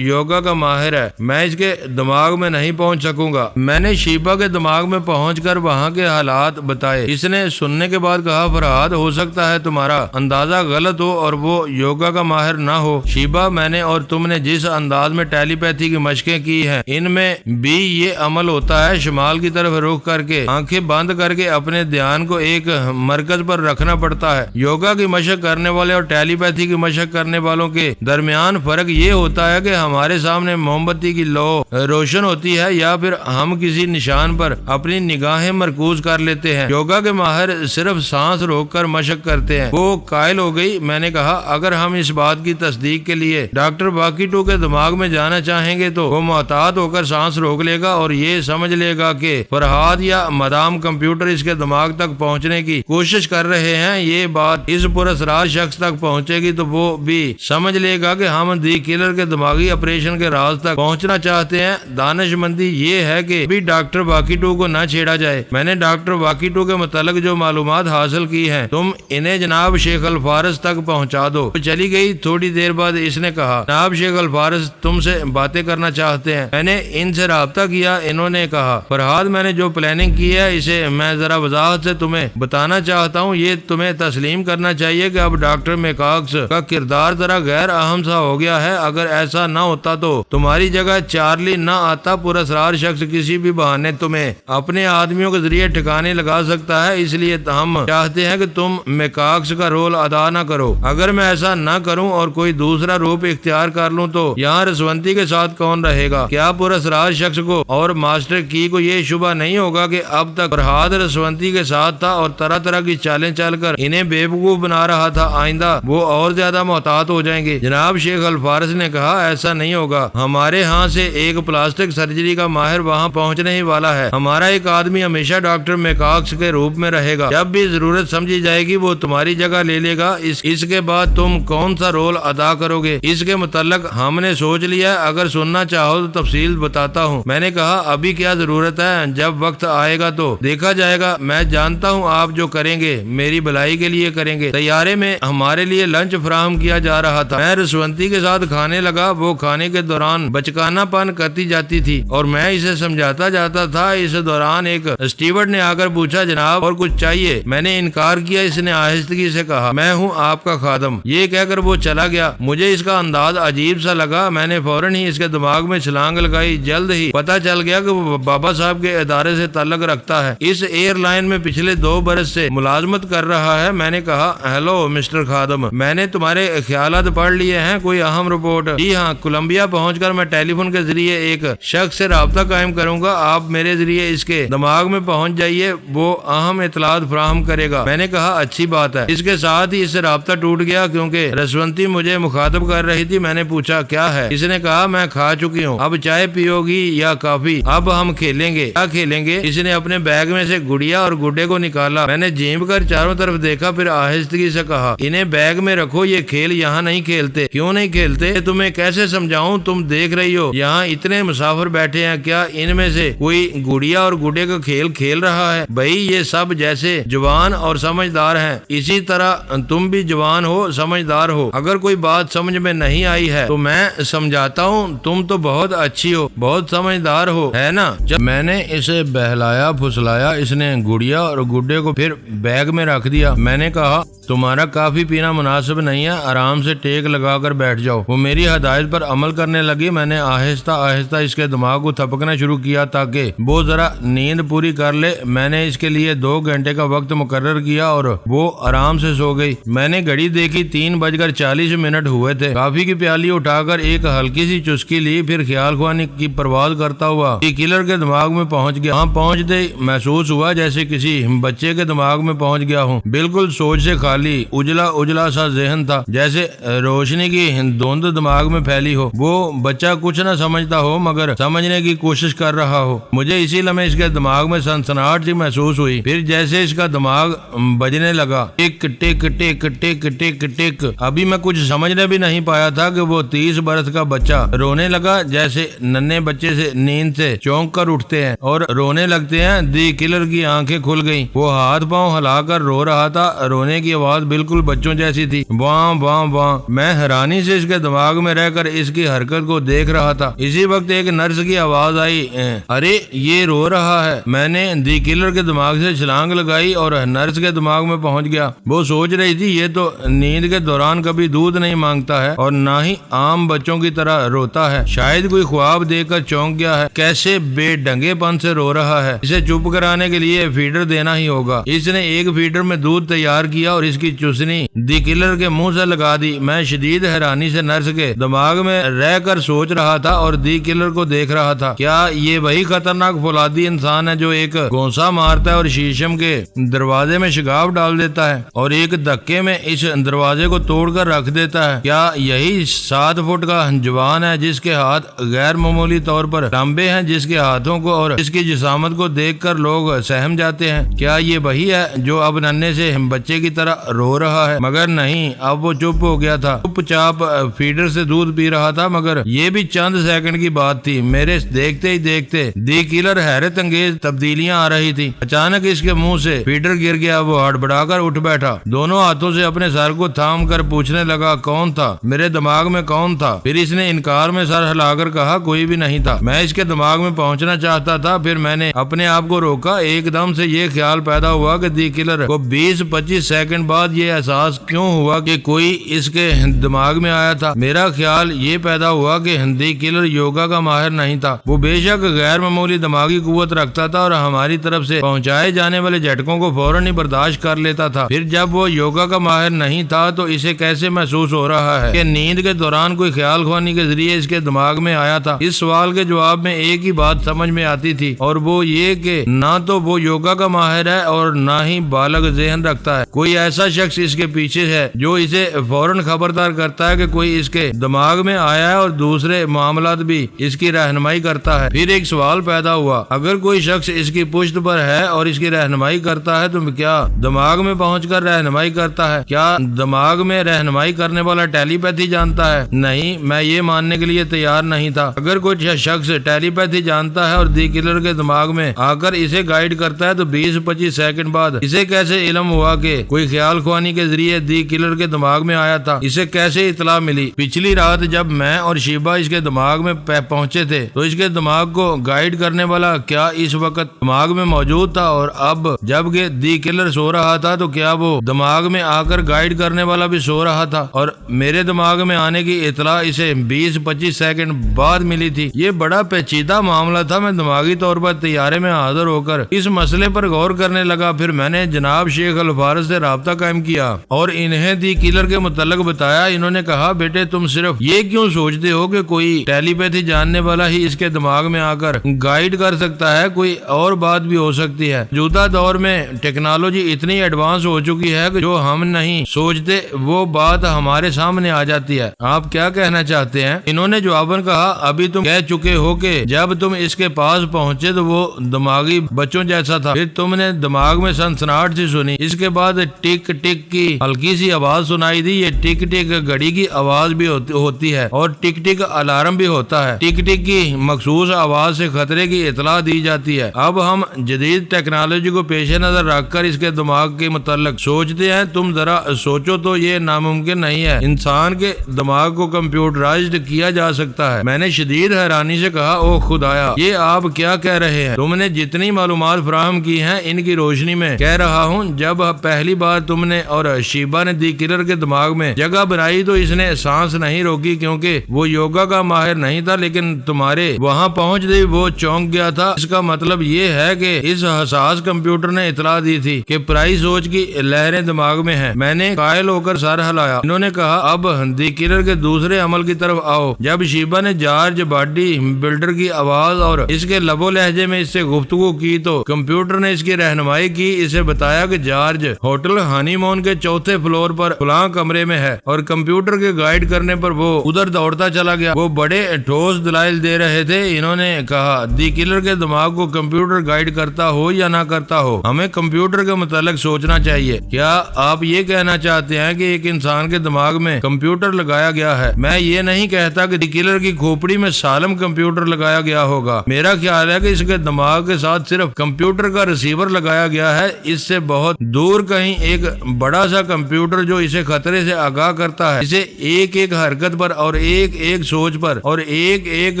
یوگا کا ماہر ہے، میں اس کے دماغ میں نہیں پہنچ سکوں گا۔ میں نے شیبہ کے دماغ میں پہنچ کر وہاں کے حالات بتائے۔ اس نے سننے کے بعد کہا، فرہاد ہو سکتا ہے تمہارا اندازہ غلط ہو اور وہ یوگا کا ماہر نہ ہو۔ شیبہ، میں نے اور تم نے جس انداز میں ٹیلی پیتھی کی مشقیں کی ہیں ان میں بھی یہ عمل ہوتا ہے، شمال کی طرف رخ کر کے آنکھیں بند کر کے اپنے دھیان کو ایک مرکز پر رکھنا پڑتا ہے۔ یوگا کی مشق کرنے والے اور ٹیلی پیتھی کی مشق کرنے والوں کے درمیان فرق یہ ہوتا ہے کہ ہمارے سامنے موم بتی کی لو روشن ہوتی ہے یا پھر ہم کسی نشان پر اپنی نگاہیں مرکوز کر لیتے ہیں۔ یوگا کے ماہر صرف سانس روک کر مشق کرتے ہیں۔ وہ قائل ہو گئی۔ میں نے کہا، اگر ہم اس بات کی تصدیق کے لیے ڈاکٹر باقیٹو کے دماغ میں جانا چاہیں گے تو وہ محتاط ہو کر سانس روک لے گا اور یہ سمجھ لے گا کہ فرہاد یا مدام کمپیوٹر اس کے دماغ تک پہنچنے کی کوشش کر رہے ہیں۔ یہ بات اس پراسرار شخص تک پہنچے گی تو وہ بھی سمجھ لے گا کہ ہم دی کلر کے دماغی آپریشن کے راز تک پہنچنا چاہتے ہیں۔ دانش مندی یہ ہے کہ بھی ڈاکٹر باقیٹو کو نہ چھیڑا جائے۔ میں نے ڈاکٹر باقیٹو کے متعلق جو معلومات حاصل کی ہیں تم انہیں جناب شیخ الفارس تک پہنچا دو۔ چلی گئی۔ تھوڑی دیر بعد اس نے کہا، جناب شیخ الفارس تم سے باتیں کرنا چاہتے ہیں۔ میں نے ان سے رابطہ کیا۔ انہوں نے کہا، فرہاد میں نے جو پلاننگ کی ہے اسے میں ذرا وضاحت سے تمہیں بتانا چاہتا ہوں۔ یہ تمہیں تسلیم کرنا چاہیے کہ اب ڈاکٹر میکاکس کا کردار ذرا غیر اہم سا ہو گیا ہے۔ اگر ایسا نہ ہوتا تو تمہاری جگہ چارلی نہ آتا۔ پراسرار شخص کسی بھی بہانے تمہیں اپنے آدمیوں کے ذریعے ٹھکانے لگا سکتا ہے، اس لیے ہم چاہتے ہیں کہ تم میکاکس کا رول ادا نہ کرو۔ اگر میں ایسا نہ کروں اور کوئی دوسرا روپ اختیار کر لوں تو یہاں رسونتی کے ساتھ کون رہے گا؟ کیا پراسرار شخص کو اور ماسٹر کی کو یہ شبہ نہیں ہوگا کہ اب تک فرہاد رسونتی کے ساتھ تھا اور طرح طرح کی چالیں چل کر انہیں بے وقوف بنا رہا تھا؟ آئندہ وہ اور زیادہ محتاط ہو جائیں گے۔ جناب شیخ الفارس نے کہا، ایسا نہیں ہوگا۔ ہمارے ہاں سے ایک پلاسٹک سرجری کا ماہر وہاں پہنچنے ہی والا ہے۔ ہمارا ایک آدمی ہمیشہ ڈاکٹر میکاکس کے روپ میں رہے گا۔ جب بھی ضرورت سمجھی جائے گی وہ تمہاری جگہ لے لے گا۔ اس کے بعد تم کون سا رول ادا کرو گے اس کے متعلق ہم نے سوچ لیا ہے۔ اگر سننا چاہو تو تفصیل بتاتا ہوں۔ میں نے کہا، ابھی کیا ضرورت ہے، جب وقت آئے گا تو دیکھا جائے گا۔ میں جانتا ہوں آپ جو کریں گے میری بھلائی کے لیے کریں گے۔ طیارے میں ہمارے لیے لنچ فراہم کیا جا رہا تھا۔ میں رسونتی کے ساتھ کھانے لگا۔ وہ کھانے کے دوران بچکانہ پن کرتی جاتی تھی اور میں اسے سمجھاتا جاتا تھا۔ اس دوران ایک اسٹیورڈ نے آ کر پوچھا، جناب اور کچھ چاہیے؟ میں نے انکار کیا۔ اس نے آہستگی سے کہا، میں ہوں آپ کا خادم۔ یہ کہہ کر وہ چلا گیا۔ مجھے اس کا انداز عجیب سا لگا۔ میں نے فوراً ہی اس کے دماغ میں چھلانگ لگائی۔ جلد ہی پتہ چل گیا کہ وہ بابا صاحب کے ادارے سے تعلق رکھتا ہے، اس ایئر لائن میں پچھلے 2 برس سے ملازمت کر رہا ہے۔ میں نے کہا، ہیلو مسٹر خادم، میں نے تمہارے خیالات پڑھ لیے ہیں، کوئی اہم رپورٹ؟ جی ہاں، کولمبیا پہنچ کر میں ٹیلی فون کے ذریعے ایک شخص سے رابطہ قائم کروں گا۔ آپ میرے ذریعے اس کے دماغ میں پہنچ جائیے، وہ اہم اطلاعات فراہم کرے گا۔ میں نے کہا، اچھی بات ہے۔ اس کے ساتھ ہی اس سے رابطہ ٹوٹ گیا کیونکہ رسونتی مجھے مخاطب کر رہی تھی۔ میں نے پوچھا، کیا ہے؟ اس نے کہا، میں کھا چکی ہوں، اب چائے پیو گی یا کافی؟ اب ہم کھیلیں گے۔ کیا کھیلیں گے؟ اس نے اپنے بیگ میں سے گڑیا اور گڈے کو نکالا۔ میں نے جھینپ کر چاروں طرف دیکھا، پھر آہستگی سے کہا، انہیں بیگ میں رکھو، یہ کھیل یہاں نہیں کھیلتے۔ کیوں نہیں کھیلتے؟ تمہیں کیسے سمجھاؤں؟ تم دیکھ رہی ہو یہاں اتنے مسافر بیٹھے ہیں، کیا ان میں سے کوئی گڑیا اور گڈے کا کھیل کھیل رہا ہے؟ بھائی یہ سب جیسے جوان اور سمجھدار ہیں، اسی طرح تم بھی جوان ہو، سمجھدار ہو۔ اگر کوئی بات سمجھ میں نہیں آئی ہے تو میں سمجھاتا ہوں۔ تم تو بہت اچھی ہو، بہت سمجھدار ہو، ہے نا؟ جب میں نے اسے بہلایا پھسلایا، اس نے گڑیا اور گڈے کو پھر بیگ میں رکھ دیا۔ میں نے کہا، تمہارا کافی پینا مناسب نہیں ہے، آرام سے ٹیک لگا کر بیٹھ جاؤ۔ وہ میری ہدایت پر عمل کرنے لگی۔ میں نے آہستہ آہستہ اس کے دماغ کو تھپکنا شروع کیا تاکہ وہ ذرا نیند پوری کر لے۔ میں نے اس کے لیے 2 گھنٹے کا وقت مقرر کیا اور وہ آرام سے سو گئی۔ میں نے گھڑی دیکھی، 3:40 ہوئے تھے۔ کافی کی پیالی اٹھا کر ایک ہلکی سی چسکی لی، پھر خیال خوانی کی پرواز کرتا ہوا دی کلر کے دماغ میں پہنچ گیا۔ وہاں پہنچتے ہی محسوس ہوا جیسے کسی بچے کے دماغ میں پہنچ گیا ہوں۔ بالکل سوچ سے خالی اجلا اجلا سا ذہن تھا، جیسے روشنی کی دھند دماغ میں پھیلی ہو۔ وہ بچہ کچھ نہ سمجھتا ہو مگر سمجھنے کی کوشش کر رہا ہو۔ مجھے اسی لمحے اس کے دماغ میں سنسناہٹ سی محسوس ہوئی۔ پھر جیسے اس کا دماغ بجنے لگا، ٹک ٹک ٹک ٹک ٹک ٹک۔ ابھی میں کچھ سمجھنے بھی نہیں پایا تھا کہ وہ 30 برس کا بچہ رونے لگا، جیسے ننھے بچے سے نیند سے چونک کر اٹھتے ہیں اور رونے لگتے ہیں۔ دی کلر کی آنکھیں کھل گئیں۔ وہ ہاتھ پاؤں ہلا کر رو رہا تھا۔ رونے کی آواز بالکل بچوں جیسی تھی، واں واں واں۔ میں حیرانی سے اس کے دماغ میں رہ کر اس کی حرکت کو دیکھ رہا تھا۔ اسی وقت ایک نرس کی آواز آئی، ارے یہ رو رہا ہے۔ میں نے دی کلر کے دماغ سے چھلانگ لگائی اور نرس کے دماغ میں پہنچ گیا۔ وہ سوچ رہی تھی یہ تو نیند کے دوران کبھی دودھ نہیں مانگتا ہے اور نہ ہی عام بچوں کی طرح روتا ہے، شاید کوئی خواب دیکھ کر چونک گیا ہے۔ کیسے بے ڈنگے پن سے رو رہا ہے، اسے چپ کرانے کے لیے فیڈر دینا ہی ہوگا۔ اس نے ایک فیڈر میں دودھ تیار کیا اور اس کی چوسنی دی کلر کے منہ سے لگا دی۔ میں شدید حیرانی سے نرس کے دماغ میں رہ کر سوچ رہا تھا اور دی کلر کو دیکھ رہا تھا۔ کیا یہ وہی خطرناک فولادی انسان ہے جو ایک گونسا مارتا ہے اور شیشم کے دروازے میں شگاف ڈال دیتا ہے اور ایک دھکے میں اس دروازے کو توڑ کر رکھ دیتا ہے؟ کیا یہی 7 فٹ کا جوان ہے جس کے ہاتھ غیر معمولی طور پر لمبے ہیں، جس کے ہاتھوں کو اور اس کی جسامت کو دیکھ کر لوگ سہم جاتے ہیں؟ کیا یہ وہی ہے جو اب ننھے سے بچے کی طرح رو رہا ہے؟ مگر نہیں، اب وہ چپ ہو گیا تھا، چپ چاپ فیڈر سے دودھ پی رہا تھا۔ مگر یہ بھی چند سیکنڈ کی بات تھی۔ میرے دیکھتے ہی دیکھتے دی کلر حیرت انگیز تبدیلیاں آ رہی تھی۔ اچانک اس کے منہ سے فیڈر گر گیا۔ وہ ہڑبڑا کر اٹھ بیٹھا، دونوں ہاتھوں سے اپنے سر کو تھام کر پوچھنے لگا، کون تھا؟ میرے دماغ میں کون تھا؟ پھر اس نے انکار میں سر ہلا کر کہا، کوئی بھی نہیں تھا۔ میں اس کے دماغ میں پہنچنا چاہتا تھا، پھر میں نے اپنے آپ کو روکا۔ ایک دم سے یہ خیال پیدا ہوا کہ دی کلر کو 20-25 سیکنڈ بعد یہ احساس کیوں ہوا کہ کوئی اس کے دماغ میں آیا تھا۔ میرا خیال یہ پیدا ہوا کہ دی کلر یوگا کا ماہر نہیں تھا۔ وہ بے شک غیر معمولی دماغی قوت رکھتا تھا اور ہماری طرف سے پہنچائے جانے والے جھٹکوں کو فوراً ہی برداشت کر لیتا تھا۔ پھر جب وہ یوگا کا ماہر نہیں تھا تو اسے کیسے محسوس ہو رہا ہے کہ نیند کے دوران کوئی خیال خوانی کے ذریعے اس کے دماغ میں آیا تھا؟ اس سوال کے جواب میں ایک ہی بات سمجھ میں آتی تھی اور وہ یہ کہ نہ تو وہ یوگا کا ماہر ہے اور نہ ہی بالغ ذہن رکھتا ہے۔ کوئی ایسا شخص اس کے پیچھے ہے جو اسے فوراً خبردار کرتا ہے کہ کوئی اس کے دماغ میں آیا ہے اور دوسرے معاملات بھی اس کی رہنمائی کرتا ہے۔ پھر ایک سوال پیدا ہوا، اگر کوئی شخص اس کی پشت پر ہے اور اس کی رہنمائی کرتا ہے تو کیا دماغ میں پہنچ کر رہنمائی کرتا ہے؟ کیا دماغ میں رہنمائی کرنے والا ٹیلی پیتھی جانتا ہے؟ نہیں، میں یہ ماننے کے لیے تیار نہیں تھا۔ اگر کوئی شخص ٹیلی پیتھی جانتا ہے اور دی کلر کے دماغ میں آ کر اسے گائیڈ کرتا ہے تو 20-25 سیکنڈ بعد اسے کیسے علم ہوا کہ کوئی خیال خوانی کے ذریعے دی کلر کے دماغ میں آیا تھا؟ اسے کیسے اطلاع ملی؟ پچھلی رات جب میں اور شیبا اس کے دماغ میں پہنچے تھے تو اس کے دماغ کو گائیڈ کرنے والا کیا اس وقت دماغ میں موجود تھا؟ اور اب جب کہ دی کلر سو رہا تھا تو کیا وہ دماغ میں آ کر گائیڈ کرنے والا بھی سو رہا تھا؟ اور میرے دماغ میں آنے کی اطلاع اسے 20-25 سیکنڈ بعد ملی تھی۔ یہ بڑا پیچیدہ معاملہ تھا۔ میں دماغی طور پر طیارے میں حاضر ہو کر اس مسئلے پر غور کرنے لگا۔ پھر میں نے جناب شیخ الفارس سے رابطہ قائم کیا اور انہیں دی کلر کے متعلق بتایا۔ انہوں نے کہا، بیٹے تم صرف یہ کیوں سوچتے ہو کہ کوئی ٹیلی پیتھی جاننے والا ہی اس کے دماغ میں آ کر گائیڈ کر سکتا ہے؟ کوئی اور بات بھی ہو سکتی ہے۔ موجودہ دور میں ٹیکنالوجی اتنی ایڈوانس ہو چکی ہے کہ جو ہم نہیں سوچتے وہ بات ہمارے سامنے آ جاتی ہے۔ آپ کیا کہنا چاہتے ہیں؟ انہوں نے جواباً کہا، ابھی تم کہہ چکے ہو کہ جب تم اس کے پاس پہنچے تو وہ دماغی بچوں جیسا تھا۔ پھر تم نے دماغ میں سنسناہٹ سی سنی۔ اس کے بعد ٹک ٹک کی ہلکی سی آواز سنائی دی۔ یہ ٹک ٹک گھڑی کی آواز بھی ہوتی ہے اور ٹک ٹک الارم بھی ہوتا ہے۔ ٹک ٹک کی مخصوص آواز سے خطرے کی اطلاع دی جاتی ہے۔ اب ہم جدید ٹیکنالوجی کو پیش نظر رکھ کر اس کے دماغ کے متعلق سوچتے ہیں۔ تم ذرا سوچو تو یہ ناممکن نہیں ہے انسان کے دماغ کو کمپیوٹرائزڈ کیا جا سکتا ہے۔ میں نے شدید حیرانی سے کہا، او خدایا، یہ آپ کیا کہہ رہے ہیں؟ تم نے جتنی معلومات فراہم کی ہیں ان کی روشنی میں کہہ رہا ہوں، جب پہلی بار تم نے اور شیبا نے دی کلر کے دماغ میں جگہ بنائی تو اس نے سانس نہیں روکی کیونکہ وہ یوگا کا ماہر نہیں تھا، لیکن تمہارے وہاں پہنچ گئی وہ چونک گیا تھا۔ اس کا مطلب یہ ہے کہ اس حساس کمپیوٹر نے اطلاع دی تھی کہ پرائی سوچ کی لہریں دماغ میں ہیں۔ میں نے قائل ہو کر سر ہلایا۔ انہوں نے کہا، اب دی کلر کے دوسرے عمل کی طرف آؤ۔ جب شیبا نے جارج باڈی بلڈر کی آواز اور اس کے لب و لہجے میں اس سے گفتگو کی تو کمپیوٹر نے اس کی رہنمائی کی، اسے بتایا کہ جارج ہوٹل ہانی مون کے 4تھے فلور پر فلاں کمرے میں ہے، اور کمپیوٹر کے گائیڈ کرنے پر وہ ادھر دوڑتا چلا گیا۔ وہ بڑے ٹھوس دلائل دے رہے تھے۔ انہوں نے کہا، دی کلر کے دماغ کو کمپیوٹر گائیڈ کرتا ہو یا نہ کرتا ہو، ہمیں کمپیوٹر کے متعلق سوچنا چاہیے۔ کیا آپ یہ کہنا چاہتے ہیں کہ ایک انسان کے دماغ میں کمپیوٹر لگایا گیا ہے؟ میں یہ نہیں کہتا کہ دی کلر کی کھوپڑی میں سالم کمپیوٹر لگایا گیا ہوگا۔ میرا خیال ہے کہ اس کے دماغ کے ساتھ صرف کمپیوٹر کا ریسیور لگایا گیا ہے، اس سے بہت دور کہیں ایک بڑا سا کمپیوٹر جو اسے خطرے سے آگاہ کرتا ہے، اسے ایک ایک حرکت پر اور ایک ایک سوچ پر اور ایک ایک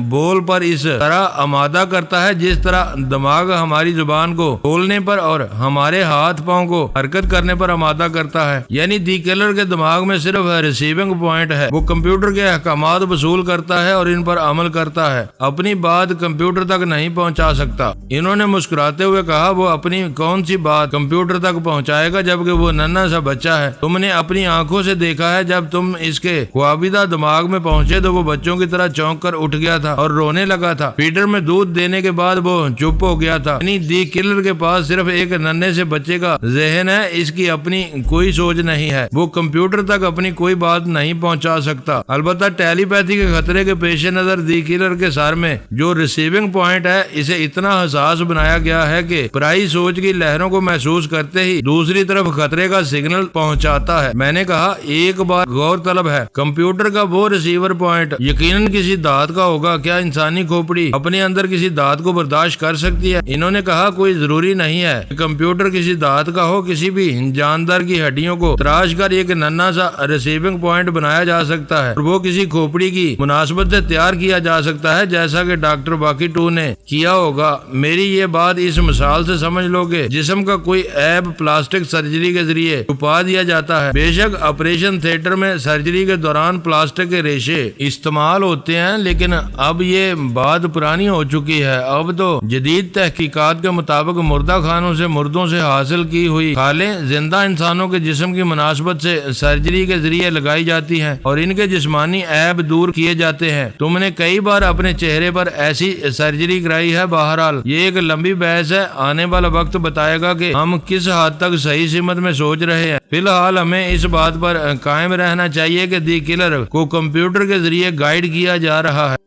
بول پر اس طرح آمادہ کرتا ہے جس طرح دماغ ہماری زبان کو کھولنے پر اور ہمارے ہاتھ پاؤں کو حرکت کرنے پر آمادہ کرتا ہے۔ یعنی دی کلر کے دماغ میں صرف ریسیونگ پوائنٹ ہے، وہ کمپیوٹر کے احکامات وصول کرتا ہے اور ان پر عمل کرتا ہے، اپنی بات کمپیوٹر تک نہیں پہنچا سکتا۔ انہوں نے مسکراتے ہوئے کہا، وہ اپنی کون سی بات کمپیوٹر تک پہنچائے گا جبکہ وہ ننھا سا بچہ ہے؟ تم نے اپنی آنکھوں سے دیکھا ہے، جب تم اس کے خوابیدہ دماغ میں پہنچے تو وہ بچوں کی طرح چونک کر اٹھ گیا تھا اور رونے لگا تھا۔ فیڈر میں دودھ دینے کے بعد وہ چپ ہو گیا تھا۔ یعنی دی کلر کے پاس صرف ایک ننھے سے بچے کا ذہن ہے، اس کی اپنی کوئی سوچ نہیں ہے، وہ کمپیوٹر تک اپنی کوئی بات نہیں پہنچا سکتا۔ البتہ ٹیلی پیتھی کے خطرے کے پیش نظر دی کلر کے سر میں جو ریسیونگ پوائنٹ ہے، اسے اتنا حساس بنایا گیا ہے کہ پرائی سوچ کی لہروں کو محسوس کرتے ہی دوسری طرف خطرے کا سگنل پہنچاتا ہے۔ میں نے کہا، ایک بات غور طلب ہے، کمپیوٹر کا وہ ریسیور پوائنٹ یقیناً کسی دانت کا ہوگا۔ کیا انسانی کھوپڑی اپنے اندر کسی دانت کو برداشت کر سکتی ہے؟ انہوں نے کہا، کوئی ضروری نہیں ہے کہ کمپیوٹر کسی دانت کا ہو، کسی بھی جاندار کی ہڈیوں کو تراش کر ایک ننھا سا ریسیونگ پوائنٹ بنایا جا سکتا ہے اور وہ کسی کھوپڑی کی مناسبت سے تیار کیا جا سکتا ہے، جیسا کہ ڈاکٹر باقی ٹو نے کیا ہوگا۔ میری یہ بات اس مثال سے سمجھ لو کہ جسم کا کوئی عیب پلاسٹک سرجری کے ذریعے چھپا دیا جاتا ہے۔ بے شک آپریشن تھیٹر میں سرجری کے دوران پلاسٹک کے ریشے استعمال ہوتے ہیں، لیکن اب یہ بات پرانی ہو چکی ہے۔ اب تو جدید تحقیقات کے مطابق مردہ خانوں سے مردوں سے حاصل کی ہوئی کھالیں زندہ انسانوں کے جسم کی مناسبت سے سرجری کے ذریعے لگائی جاتی ہیں اور ان کے جسمانی عیب دور کیے جاتے ہیں۔ تم نے کئی بار اپنے چہرے پر ایسی سرجری کرائی ہے۔ بہرحال یہ ایک لمبی بحث ہے، آنے والا وقت بتائے گا کہ ہم کس حد تک صحیح سمت میں سوچ رہے ہیں۔ فی الحال ہمیں اس بات پر قائم رہنا چاہیے کہ دی کلر کو کمپیوٹر کے ذریعے گائیڈ کیا جا رہا ہے۔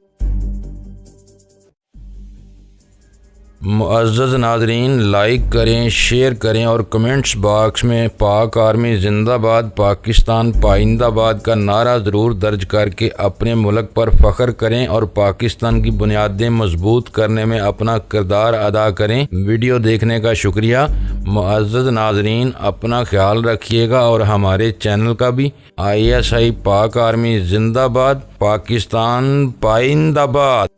معزز ناظرین، لائک کریں، شیئر کریں اور کمنٹس باکس میں پاک آرمی زندہ باد، پاکستان پائندہ باد کا نعرہ ضرور درج کر کے اپنے ملک پر فخر کریں اور پاکستان کی بنیادیں مضبوط کرنے میں اپنا کردار ادا کریں۔ ویڈیو دیکھنے کا شکریہ۔ معزز ناظرین، اپنا خیال رکھیے گا اور ہمارے چینل کا بھی۔ ISI پاک آرمی زندہ باد، پاکستان پائندہ باد۔